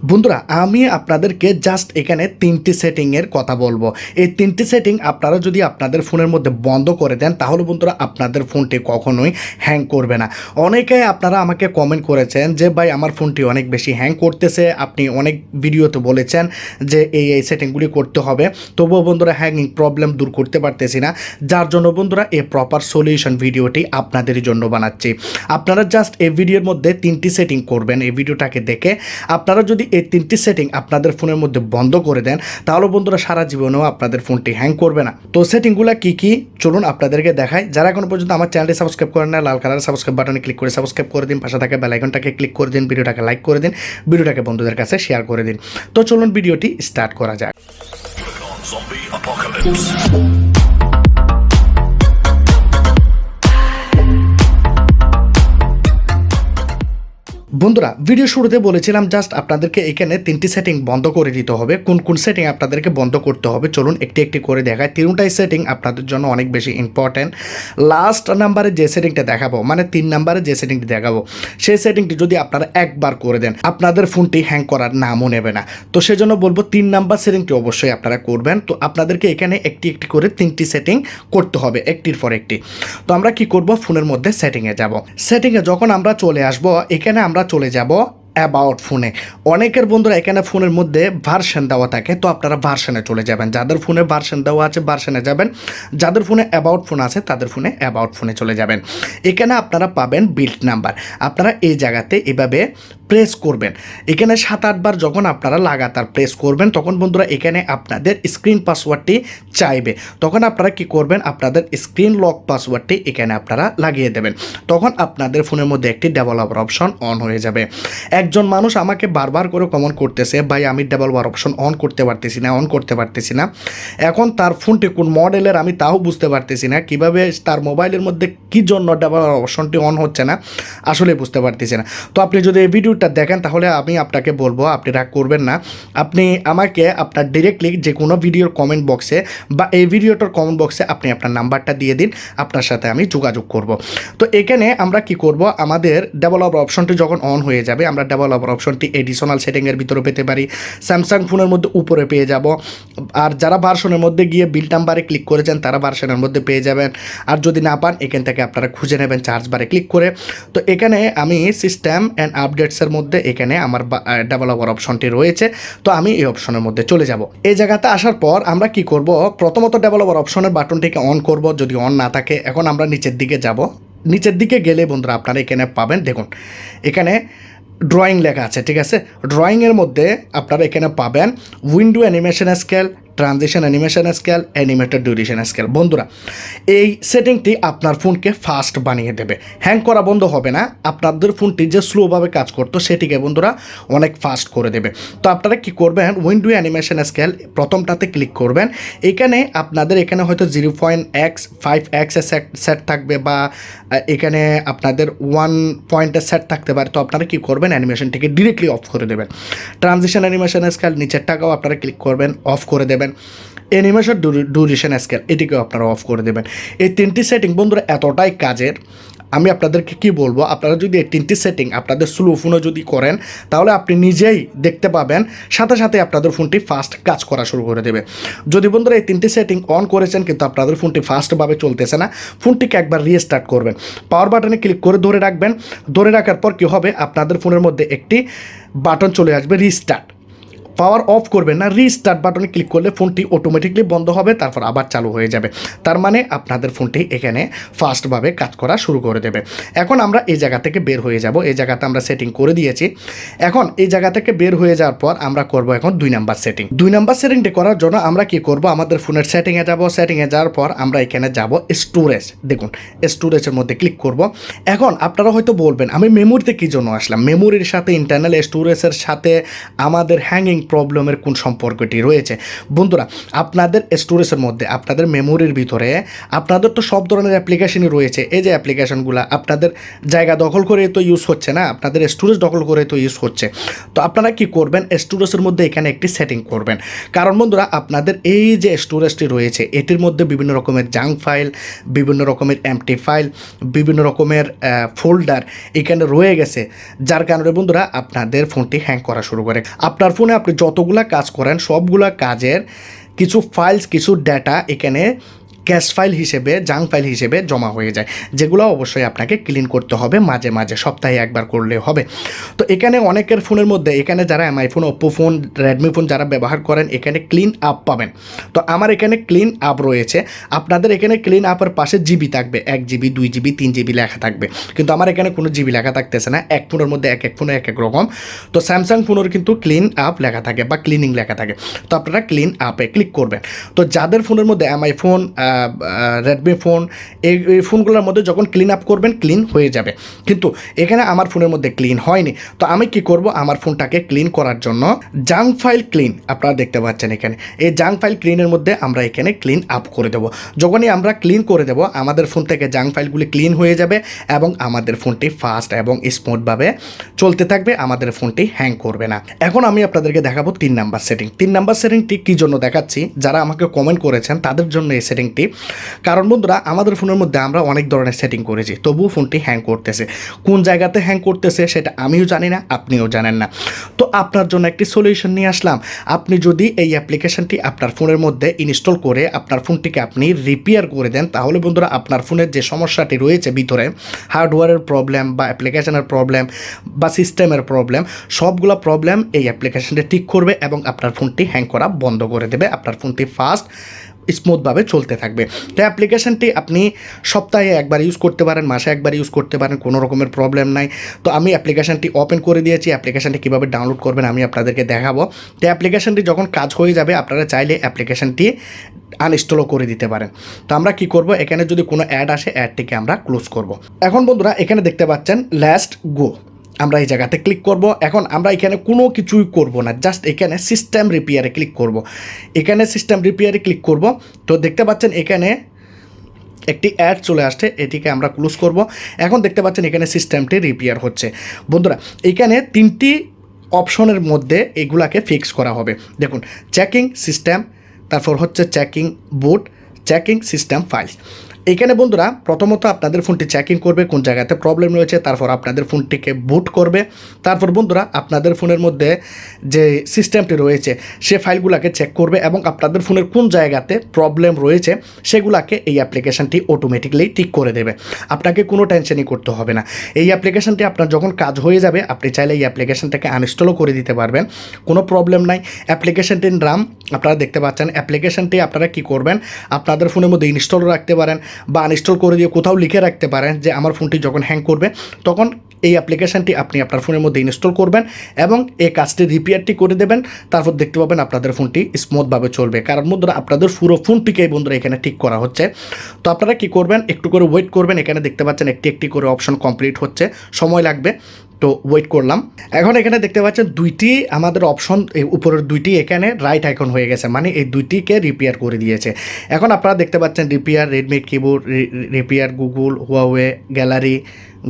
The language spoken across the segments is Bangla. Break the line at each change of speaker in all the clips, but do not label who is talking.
বন্ধুরা আমি আপনাদেরকে জাস্ট এখানে 3টি সেটিংয়ের কথা বলবো। এই 3টি সেটিং আপনারা যদি আপনাদের ফোনের মধ্যে বন্ধ করে দেন তাহলে বন্ধুরা আপনাদের ফোনটি কখনোই হ্যাং করবে না। অনেকে আপনারা আমাকে কমেন্ট করেছেন যে ভাই আমার ফোনটি অনেক বেশি হ্যাং করতেছে, আপনি অনেক ভিডিওতে বলেছেন যে এই সেটিংগুলি করতে হবে, তবুও বন্ধুরা হ্যাঙ্গিং প্রবলেম দূর করতে পারতেছি না। যার জন্য বন্ধুরা এই প্রপার সলিউশন ভিডিওটি আপনাদের জন্য বানাচ্ছি। আপনারা জাস্ট এই ভিডিওর মধ্যে 3টি সেটিং করবেন। এই ভিডিওটাকে দেখে আপনারা যদি এই 3টি সেটিং আপনাদের ফোনের মধ্যে বন্ধ করে দেন তাহলে বন্ধুরা সারা জীবনেও আপনাদের ফোনটি হ্যাং করবে না। তো সেটিংগুলো কি কি চলুন আপনাদেরকে দেখাই। যারা এখনো পর্যন্ত আমার চ্যানেলটি সাবস্ক্রাইব করেন না, লাল কালার সাবস্ক্রাইব বাটনে ক্লিক করে সাবস্ক্রাইব করে দিন, পাশে থাকা বেল আইকনটাকে ক্লিক করে দিন, ভিডিওটাকে লাইক করে দিন, ভিডিওটাকে বন্ধুদের কাছে শেয়ার করে দিন। তো চলুন ভিডিওটি স্টার্ট করা যাক। বন্ধুরা ভিডিও শুরুতে বলেছিলাম জাস্ট আপনাদেরকে এখানে 3টি সেটিং বন্ধ করে দিতে হবে। কোন কোন সেটিং আপনাদেরকে বন্ধ করতে হবে চলুন একটি একটি করে দেখায়। 3টাই সেটিং আপনাদের জন্য অনেক বেশি ইম্পর্ট্যান্ট। লাস্ট নাম্বারে যে সেটিংটা দেখাবো, মানে 3 নাম্বারে যে সেটিংটি দেখাবো, সেই সেটিংটি যদি আপনারা একবার করে দেন আপনাদের ফোনটি হ্যাং করার নামও নেবে না। তো সেজন্য বলবো 3 নাম্বার সেটিংটি অবশ্যই আপনারা করবেন। তো আপনাদেরকে এখানে একটি একটি করে 3টি সেটিং করতে হবে, একটির পর একটি। তো আমরা কি করব, ফোনের মধ্যে সেটিংয়ে যাব। সেটিংয়ে যখন আমরা চলে আসব এখানে আমরা চলে যাব অ্যাবাউট ফোনে। অনেকের বন্ধুরা এখানে ফোনের মধ্যে ভার্সন দেওয়া থাকে, তো আপনারা ভার্সনে চলে যাবেন। যাদের ফোনে ভার্সন দেওয়া আছে ভার্সনে যাবেন, যাদের ফোনে অ্যাবাউট ফোন আছে তাদের ফোনে অ্যাবাউট ফোনে চলে যাবেন। এখানে আপনারা পাবেন বিল্ড নাম্বার। আপনারা এই জায়গাতে এভাবে প্রেস করবেন। এখানে 7-8 বার যখন আপনারা লাগাতার প্রেস করবেন তখন বন্ধুরা এখানে আপনাদের স্ক্রিন পাসওয়ার্ডটি চাইবে। তখন আপনারা কি করবেন, আপনাদের স্ক্রিন লক পাসওয়ার্ডটি এখানে আপনারা লাগিয়ে দেবেন। তখন আপনাদের ফোনের মধ্যে একটি ডেভেলপার অপশন অন হয়ে যাবে। একজন মানুষ আমাকে বারবার করে কমেন্ট করতেছে ভাই আমি ডেভেলপার অপশন অন করতে পারতেছি না। এখন তার ফোনটি কোন মডেলের আমি তাও বুঝতে পারতেছি না, কিভাবে তার মোবাইলের মধ্যে কী জন্য ডেভেলপার অপশনটি অন হচ্ছে না আসলে বুঝতে পারতেছি না। তো আপনি যদি এই ভিডিওটা দেখেন তাহলে আমি আপনাকে বলবো আপনি রাগ করবেন না, আপনি আমাকে আপনার ডিরেক্টলি যে কোনো ভিডিওর কমেন্ট বক্সে বা এই ভিডিওটার কমেন্ট বক্সে আপনি আপনার নাম্বারটা দিয়ে দিন, আপনার সাথে আমি যোগাযোগ করব। তো এখানে আমরা কি করব, আমাদের ডেভেলপার অপশনটি যখন অন হয়ে যাবে আমরা ডেভেলপার অপশনটি এডিশনাল সেটিংয়ের ভিতরে পেতে পারি, স্যামসাং ফোনের মধ্যে উপরে পেয়ে যাব। আর যারা ভার্সনের মধ্যে গিয়ে বিল্ড নাম্বারে ক্লিক করেছেন তারা ভার্সনের মধ্যে পেয়ে যাবেন। আর যদি না পান এখান থেকে আপনারা খুঁজে নেবেন চার্জ বারে ক্লিক করে। তো এখানে আমি সিস্টেম অ্যান্ড আপডেটসের মধ্যে এখানে আমার ডেভেলপার অপশনটি রয়েছে, তো আমি এই অপশনের মধ্যে চলে যাব। এই জায়গাতে আসার পর আমরা কি করব, প্রথমত ডেভেলপার অপশনের বাটনটিকে অন করব, যদি অন না থাকে এখন আমরা নিচের দিকে যাব। নিচের দিকে গেলে বন্ধুরা আপনারা এখানে পাবেন, দেখুন এখানে ড্রয়িং লেখা আছে, ঠিক আছে। ড্রয়িংয়ের মধ্যে আপনারা এখানে পাবেন window animation scale, transition animation scale, animated duration scale. বন্ধুরা এই সেটিংটি আপনার ফোনকে ফাস্ট বানিয়ে দেবে, হ্যাং করা বন্ধ হবে না। আপনাদের ফোনটি যে স্লোভাবে কাজ করতো সেটিকে বন্ধুরা অনেক ফাস্ট করে দেবে। তো আপনারা কি করবেন, উইন্ডো অ্যানিমেশন স্কেল প্রথমটাতে ক্লিক করবেন। এখানে আপনাদের এখানে হয়তো 0.5x সেট থাকবে বা এখানে আপনাদের 1 পয়েন্টের সেট থাকতে পারে। তো আপনারা কি করবেন, অ্যানিমেশনটিকে ডিরেক্টলি অফ করে দেবেন। ট্রানজিশন অ্যানিমেশন স্কেল নিচের টাকাও আপনারা ক্লিক করবেন, অফ করে দেবেন। অ্যানিমেশন ডিউরেশন স্কেল এটিকেও আপনারা অফ করে দেবেন। এই 3টি সেটিং বন্ধুরা এতটাই কাজের, আমি আপনাদেরকে কি বলবো, আপনারা যদি এই 3টি সেটিং আপনাদের স্লো ফোনে যদি করেন তাহলে আপনি নিজেই দেখতে পাবেন সাথে সাথে আপনাদের ফোনটি ফাস্ট কাজ করা শুরু করে দেবে। যদি বন্ধুরা এই 3টি সেটিং অন করেছেন কিন্তু আপনাদের ফোনটি ফাস্টভাবে চলতেছে না, ফোনটিকে একবার রিস্টার্ট করবেন। পাওয়ার বাটনে ক্লিক করে ধরে রাখবেন। ধরে রাখার পর কী হবে, আপনাদের ফোনের মধ্যে একটি বাটন চলে আসবে রিস্টার্ট। পাওয়ার অফ করবেন না, রিস্টার্ট বাটনে ক্লিক করলে ফোনটি অটোমেটিকলি বন্ধ হবে, তারপর আবার চালু হয়ে যাবে। তার মানে আপনাদের ফোনটি এখানে ফাস্টভাবে কাজ করা শুরু করে দেবে। এখন আমরা এই জায়গা থেকে বের হয়ে যাব। এই জায়গাতে আমরা সেটিং করে দিয়েছি। এখন এই জায়গা থেকে বের হয়ে যাওয়ার পর আমরা করব এখন 2 নাম্বার সেটিং। 2 নাম্বার সেটিংটি করার জন্য আমরা কি করব, আমাদের ফোনের সেটিংয়ে যাব। সেটিংয়ে যাওয়ার পর আমরা এখানে যাব স্টোরেজ। দেখুন স্টোরেজের মধ্যে ক্লিক করব। এখন আপনারা হয়তো বলবেন আমি মেমোরিতে কী জন্য আসলাম, মেমোরির সাথে ইন্টারনাল স্টোরেজের সাথে আমাদের হ্যাঙ্গিং প্রবলেমের কোন সম্পর্কটি রয়েছে। বন্ধুরা, আপনাদের স্টোরেজের মধ্যে, আপনাদের মেমোরির ভিতরে আপনাদের তো সব ধরনের অ্যাপ্লিকেশনই রয়েছে। এই যে অ্যাপ্লিকেশনগুলো আপনাদের জায়গা দখল করে তো ইউজ হচ্ছে না, আপনাদের স্টোরেজ দখল করে তো ইউজ হচ্ছে। তো আপনারা কি করবেন, স্টোরেজের মধ্যে এখানে একটি সেটিং করবেন। কারণ বন্ধুরা, আপনাদের এই যে স্টোরেজটি রয়েছে এটির মধ্যে বিভিন্ন রকমের জাঙ্ক ফাইল, বিভিন্ন রকমের এমটি ফাইল, বিভিন্ন রকমের ফোল্ডার এখানে রয়ে গেছে, যার কারণে বন্ধুরা আপনাদের ফোনটি হ্যাং করা শুরু করে। আপনার ফোনে আপনি যতগুলা কাজ করেন সবগুলা কাজের কিছু ফাইলস, কিছু ডেটা এখানে ক্যাশ ফাইল হিসেবে, জাঙ্ক ফাইল হিসেবে জমা হয়ে যায়, যেগুলো অবশ্যই আপনাকে ক্লিন করতে হবে মাঝে মাঝে, সপ্তাহে একবার করলে হবে। তো এখানে অনেকের ফোনের মধ্যে, এখানে যারা MI phone, Oppo phone, Redmi phone যারা ব্যবহার করেন এখানে ক্লিন আপ পাবেন। তো আমার এখানে ক্লিন আপ রয়েছে, আপনাদের এখানে ক্লিন আপের পাশে জিবি থাকবে, 1 জিবি, 2 জিবি, 3 জিবি লেখা থাকবে, কিন্তু আমার এখানে কোনো জিবি লেখা থাকতেছে না। এক ফোনের মধ্যে এক এক ফোনে এক এক রকম। তো স্যামসাং ফোনের কিন্তু ক্লিন আপ লেখা থাকে বা ক্লিনিং লেখা থাকে। তো আপনারা ক্লিন আপে ক্লিক করবেন। তো যাদের ফোনের মধ্যে এমআই ফোন, রেডমি ফোন, এই ফোনগুলোর মধ্যে যখন ক্লিন আপ করবেন ক্লিন হয়ে যাবে, কিন্তু এখানে আমার ফোনের মধ্যে ক্লিন হয়নি। তো আমি কি করব, আমার ফোনটাকে ক্লিন করার জন্য জাঙ্ক ফাইল ক্লিন, আপনারা দেখতে পাচ্ছেন এখানে এই জাঙ্ক ফাইল ক্লিনের মধ্যে আমরা এখানে ক্লিন আপ করে দেবো। যখনই আমরা ক্লিন করে দেবো আমাদের ফোন থেকে জাঙ্ক ফাইলগুলি ক্লিন হয়ে যাবে এবং আমাদের ফোনটি ফাস্ট এবং স্মুথভাবে চলতে থাকবে, আমাদের ফোনটি হ্যাং করবে না। এখন আমি আপনাদেরকে দেখাবো 3 নাম্বার সেটিং। 3 নাম্বার সেটিংটি কী জন্য দেখাচ্ছি, যারা আমাকে কমেন্ট করেছেন তাদের জন্য এই সেটিংটি। কারণ বন্ধুরা, আমাদের ফোনের মধ্যে আমরা অনেক ধরনের সেটিং করেছি, তবুও ফোনটি হ্যাং করতেছে। কোন জায়গাতে হ্যাং করতেছে সেটা আমিও জানি না, আপনিও জানেন না। তো আপনার জন্য একটি সলিউশন নিয়ে আসলাম। আপনি যদি এই অ্যাপ্লিকেশনটি আপনার ফোনের মধ্যে ইনস্টল করে আপনার ফোনটিকে আপনি রিপেয়ার করে দেন, তাহলে বন্ধুরা আপনার ফোনের যে সমস্যাটি রয়েছে ভিতরে, হার্ডওয়্যারের প্রবলেম বা অ্যাপ্লিকেশনের প্রবলেম বা সিস্টেমের প্রবলেম, সবগুলো প্রবলেম এই অ্যাপ্লিকেশনটি ঠিক করবে এবং আপনার ফোনটি হ্যাং করা বন্ধ করে দেবে, আপনার ফোনটি ফাস্ট স্মুথভাবে চলতে থাকবে। তো অ্যাপ্লিকেশনটি আপনি সপ্তাহে একবার ইউজ করতে পারেন, মাসে একবার ইউজ করতে পারেন, কোনো রকমের প্রবলেম নাই। তো আমি অ্যাপ্লিকেশনটি ওপেন করে দিয়েছি, অ্যাপ্লিকেশনটি কীভাবে ডাউনলোড করবেন আমি আপনাদেরকে দেখাবো। তো অ্যাপ্লিকেশনটি যখন কাজ হয়ে যাবে আপনারা চাইলে অ্যাপ্লিকেশনটি আনইনস্টলও করে দিতে পারেন। তো আমরা কি করব, এখানে যদি কোনো অ্যাড আসে অ্যাডটিকে আমরা ক্লোজ করব। এখন বন্ধুরা এখানে দেখতে পাচ্ছেন লাস্ট গো, আমরা এই জায়গাতে ক্লিক করব। এখন আমরা এখানে কোনো কিছুই করব না, জাস্ট এখানে সিস্টেম রিপেয়ারে ক্লিক করব। এখানে সিস্টেম রিপেয়ারে ক্লিক করব। তো দেখতে পাচ্ছেন এখানে একটি অ্যাড চলে আসছে, এটিকে আমরা ক্লোজ করব। এখন দেখতে পাচ্ছেন এখানে সিস্টেমটি রিপেয়ার হচ্ছে। বন্ধুরা, এখানে 3টি অপশনের মধ্যে এগুলাকে ফিক্স করা হবে। দেখুন, চেকিং সিস্টেম, তারপর হচ্ছে চেকিং বুট, চেকিং সিস্টেম ফাইলস। এখানে বন্ধুরা প্রথমত আপনাদের ফোনটি চেকিং করবে কোন জায়গাতে প্রবলেম রয়েছে, তারপর আপনাদের ফোনটিকে বুট করবে, তারপর বন্ধুরা আপনাদের ফোনের মধ্যে যে সিস্টেমটি রয়েছে সে ফাইলগুলোকে চেক করবে এবং আপনাদের ফোনের কোন জায়গাতে প্রবলেম রয়েছে সেগুলোকে এই অ্যাপ্লিকেশনটি অটোমেটিকলি ঠিক করে দেবে। আপনাকে কোনো টেনশনই করতে হবে না। এই অ্যাপ্লিকেশনটি আপনার যখন কাজ হয়ে যাবে আপনি চাইলে এই অ্যাপ্লিকেশনটাকে আনইনস্টলও করে দিতে পারবেন, কোনো প্রবলেম নাই। অ্যাপ্লিকেশনটির নাম আপনারা দেখতে পাচ্ছেন। অ্যাপ্লিকেশনটি আপনারা কি করবেন, আপনাদের ফোনের মধ্যে ইনস্টল রাখতে পারেন বা আনইনস্টল করে দিয়ে কোথাও লিখে রাখতে পারেন যে আমার ফোনটি যখন হ্যাং করবে তখন এই অ্যাপ্লিকেশনটি আপনি আপনার ফোনের মধ্যে ইনস্টল করবেন এবং এই কাজটি রিপেয়ারটি করে দেবেন। তারপর দেখতে পাবেন আপনাদের ফোনটি স্মুথভাবে চলবে। কারণ বন্ধুরা আপনাদের পুরো ফোনটিকেই বন্ধুরা এখানে ঠিক করা হচ্ছে। তো আপনারা কি করবেন, একটু করে ওয়েট করবেন। এখানে দেখতে পাচ্ছেন একটি একটি করে অপশন কমপ্লিট হচ্ছে, সময় লাগবে। তো ওয়েট করলাম। এখন এখানে দেখতে পাচ্ছেন দুইটি আমাদের অপশন, উপরের দুইটি এখানে রাইট আইকন হয়ে গেছে, মানে এই দুইটিকে রিপেয়ার করে দিয়েছে। এখন আপনারা দেখতে পাচ্ছেন repair Redmi keyboard, repair Google, Huawei, gallery,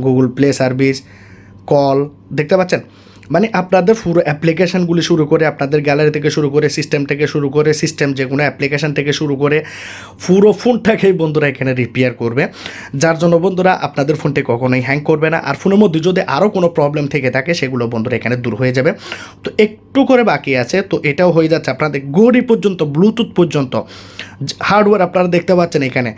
Google play service, call, দেখতে পাচ্ছেন। মানে আপনাদের পুরো অ্যাপ্লিকেশানগুলি শুরু করে, আপনাদের গ্যালারি থেকে শুরু করে, সিস্টেম থেকে শুরু করে, সিস্টেম যে কোনো অ্যাপ্লিকেশান থেকে শুরু করে পুরো ফোনটাকেই বন্ধুরা এখানে রিপেয়ার করবে, যার জন্য বন্ধুরা আপনাদের ফোনটি কখনোই হ্যাং করবে না। আর ফোনের মধ্যে যদি আরও কোনো প্রবলেম থেকে থাকে সেগুলো বন্ধুরা এখানে দূর হয়ে যাবে। তো একটু করে বাকি আছে, তো এটাও হয়ে যাচ্ছে। আপনাদের ঘড়ি পর্যন্ত, ব্লুটুথ পর্যন্ত, হার্ডওয়্যার আপনারা দেখতে পাচ্ছেন এখানে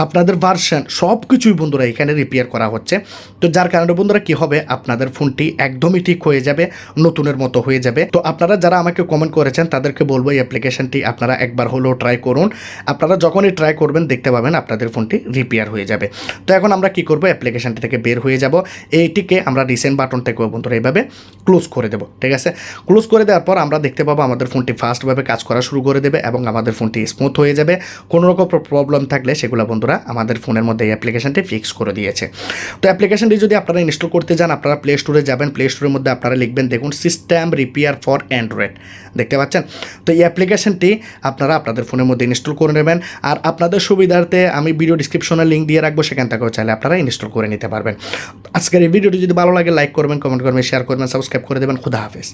আপনাদের ভার্সন সব কিছুই বন্ধুরা এখানে রিপেয়ার করা হচ্ছে। তো যার কারণে বন্ধুরা কি হবে, আপনাদের ফোনটি একদমই ঠিক হয়ে যাবে, নতুনের মতো হয়ে যাবে। তো আপনারা যারা আমাকে কমেন্ট করেছেন তাদেরকে বলবো এই অ্যাপ্লিকেশনটি আপনারা একবার হলেও ট্রাই করুন। আপনারা যখনই ট্রাই করবেন দেখতে পাবেন আপনাদের ফোনটি রিপেয়ার হয়ে যাবে। তো এখন আমরা কি করব, অ্যাপ্লিকেশনটি থেকে বের হয়ে যাব। এইটিকে আমরা রিসেন্ট বাটন থেকেও বন্ধুরা এইভাবে ক্লোজ করে দেবো, ঠিক আছে। ক্লোজ করে দেওয়ার পর আমরা দেখতে পাবো আমাদের ফোনটি ফাস্টভাবে কাজ করা শুরু করে দেবে এবং আমাদের ফোনটি স্মুথ হয়ে যাবে। কোনো রকম প্রবলেম থাকলে সেগুলো বন্ধুরা আমাদের ফোনের মধ্যে এই অ্যাপ্লিকেশনটি ফিক্স করে দিয়েছে। তো অ্যাপ্লিকেশনটি যদি আপনারা ইনস্টল করতে যান, আপনারা প্লে স্টোরে যাবেন, প্লে স্টোরের মধ্যে আপনারা লিখবেন, দেখুন সিস্টেম রিপেয়ার ফর অ্যান্ড্রয়েড, দেখতে পাচ্ছেন। তো এই অ্যাপ্লিকেশনটি আপনারা আপনাদের ফোনের মধ্যে ইনস্টল করে নেবেন। আর আপনাদের সুবিধার্থে আমি ভিডিও ডিসক্রিপশনে লিঙ্ক দিয়ে রাখবো, সেখান থেকেও চাইলে আপনারা ইনস্টল করে নিতে পারবেন। আজকের এই ভিডিওটি যদি ভালো লাগে লাইক করবেন, কমেন্ট করবেন, শেয়ার করবেন, সাবস্ক্রাইব করে দেবেন। খুদা হাফেজ।